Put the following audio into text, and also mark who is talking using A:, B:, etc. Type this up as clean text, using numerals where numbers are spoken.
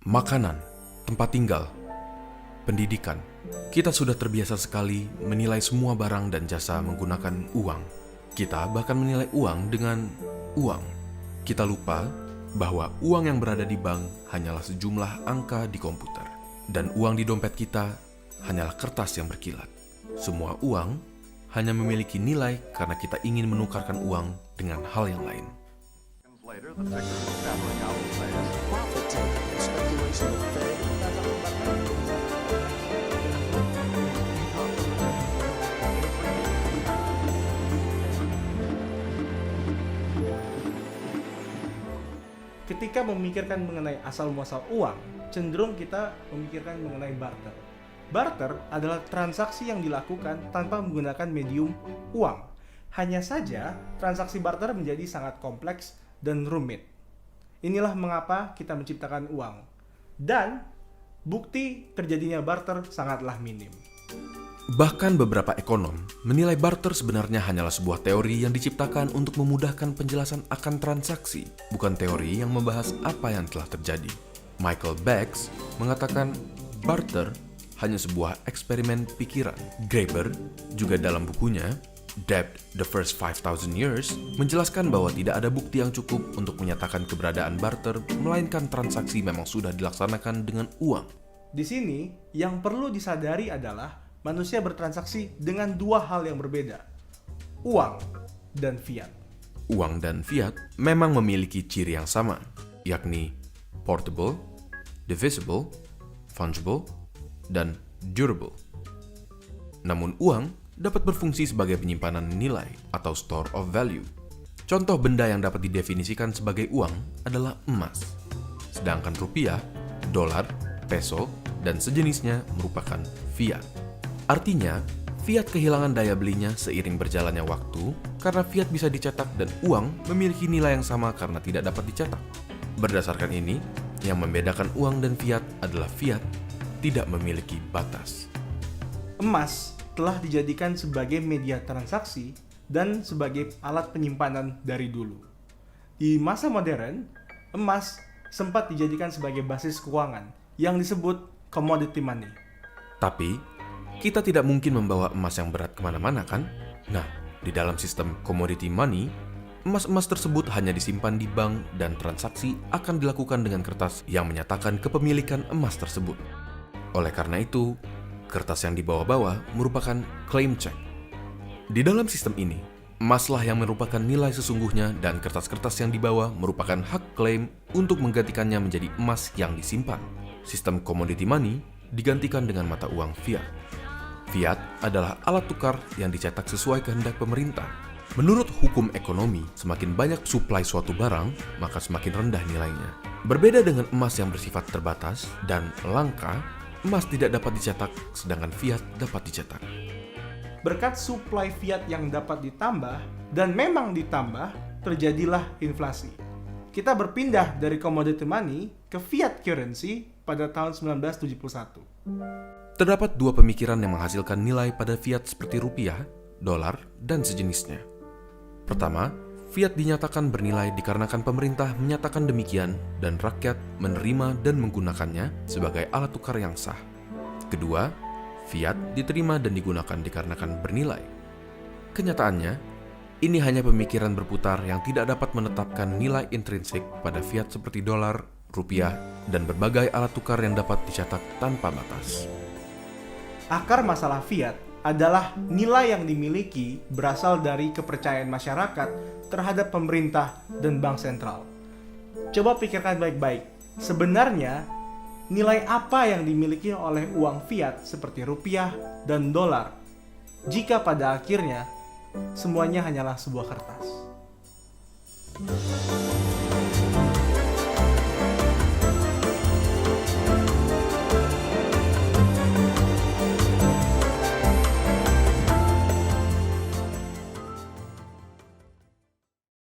A: makanan, tempat tinggal, pendidikan. Kita sudah terbiasa sekali menilai semua barang dan jasa menggunakan uang. Kita bahkan menilai uang dengan uang. Kita lupa bahwa uang yang berada di bank hanyalah sejumlah angka di komputer. Dan uang di dompet kita hanyalah kertas yang berkilat. Semua uang hanya memiliki nilai karena kita ingin menukarkan uang dengan hal yang lain.
B: Ketika memikirkan mengenai asal-muasal uang, cenderung kita memikirkan mengenai barter. Barter adalah transaksi yang dilakukan tanpa menggunakan medium uang. Hanya saja, transaksi barter menjadi sangat kompleks dan rumit. Inilah mengapa kita menciptakan uang. Dan bukti terjadinya barter sangatlah minim.
A: Bahkan beberapa ekonom menilai barter sebenarnya hanyalah sebuah teori yang diciptakan untuk memudahkan penjelasan akan transaksi, bukan teori yang membahas apa yang telah terjadi. Michael Becks mengatakan barter hanya sebuah eksperimen pikiran. Graeber juga dalam bukunya Debt: The First 5,000 Years menjelaskan bahwa tidak ada bukti yang cukup untuk menyatakan keberadaan barter, melainkan transaksi memang sudah dilaksanakan dengan uang.
B: Di sini, yang perlu disadari adalah manusia bertransaksi dengan dua hal yang berbeda, uang dan fiat.
A: Uang dan fiat memang memiliki ciri yang sama, yakni portable, divisible, fungible, dan durable. Namun uang dapat berfungsi sebagai penyimpanan nilai atau store of value. Contoh benda yang dapat didefinisikan sebagai uang adalah emas, sedangkan rupiah, dolar, peso, dan sejenisnya merupakan fiat. Artinya, fiat kehilangan daya belinya seiring berjalannya waktu karena fiat bisa dicetak dan uang memiliki nilai yang sama karena tidak dapat dicetak. Berdasarkan ini, yang membedakan uang dan fiat adalah fiat tidak memiliki batas.
B: Emas telah dijadikan sebagai media transaksi dan sebagai alat penyimpanan dari dulu. Di masa modern, emas sempat dijadikan sebagai basis keuangan yang disebut commodity money.
A: Tapi, kita tidak mungkin membawa emas yang berat kemana-mana kan? Nah, di dalam sistem commodity money, emas-emas tersebut hanya disimpan di bank dan transaksi akan dilakukan dengan kertas yang menyatakan kepemilikan emas tersebut. Oleh karena itu, kertas yang dibawa-bawa merupakan claim check. Di dalam sistem ini, emaslah yang merupakan nilai sesungguhnya dan kertas-kertas yang dibawa merupakan hak klaim untuk menggantikannya menjadi emas yang disimpan. Sistem commodity money digantikan dengan mata uang fiat. Fiat adalah alat tukar yang dicetak sesuai kehendak pemerintah. Menurut hukum ekonomi, semakin banyak suplai suatu barang, maka semakin rendah nilainya. Berbeda dengan emas yang bersifat terbatas dan langka, emas tidak dapat dicetak, sedangkan fiat dapat dicetak.
B: Berkat suplai fiat yang dapat ditambah, dan memang ditambah, terjadilah inflasi. Kita berpindah dari commodity money ke fiat currency pada tahun 1971.
A: Terdapat dua pemikiran yang menghasilkan nilai pada fiat seperti rupiah, dolar, dan sejenisnya. Pertama, fiat dinyatakan bernilai dikarenakan pemerintah menyatakan demikian dan rakyat menerima dan menggunakannya sebagai alat tukar yang sah. Kedua, fiat diterima dan digunakan dikarenakan bernilai. Kenyataannya, ini hanya pemikiran berputar yang tidak dapat menetapkan nilai intrinsik pada fiat seperti dolar, rupiah, dan berbagai alat tukar yang dapat dicetak tanpa batas.
B: Akar masalah fiat adalah nilai yang dimiliki berasal dari kepercayaan masyarakat terhadap pemerintah dan bank sentral. Coba pikirkan baik-baik, sebenarnya nilai apa yang dimiliki oleh uang fiat seperti rupiah dan dolar jika pada akhirnya semuanya hanyalah sebuah kertas?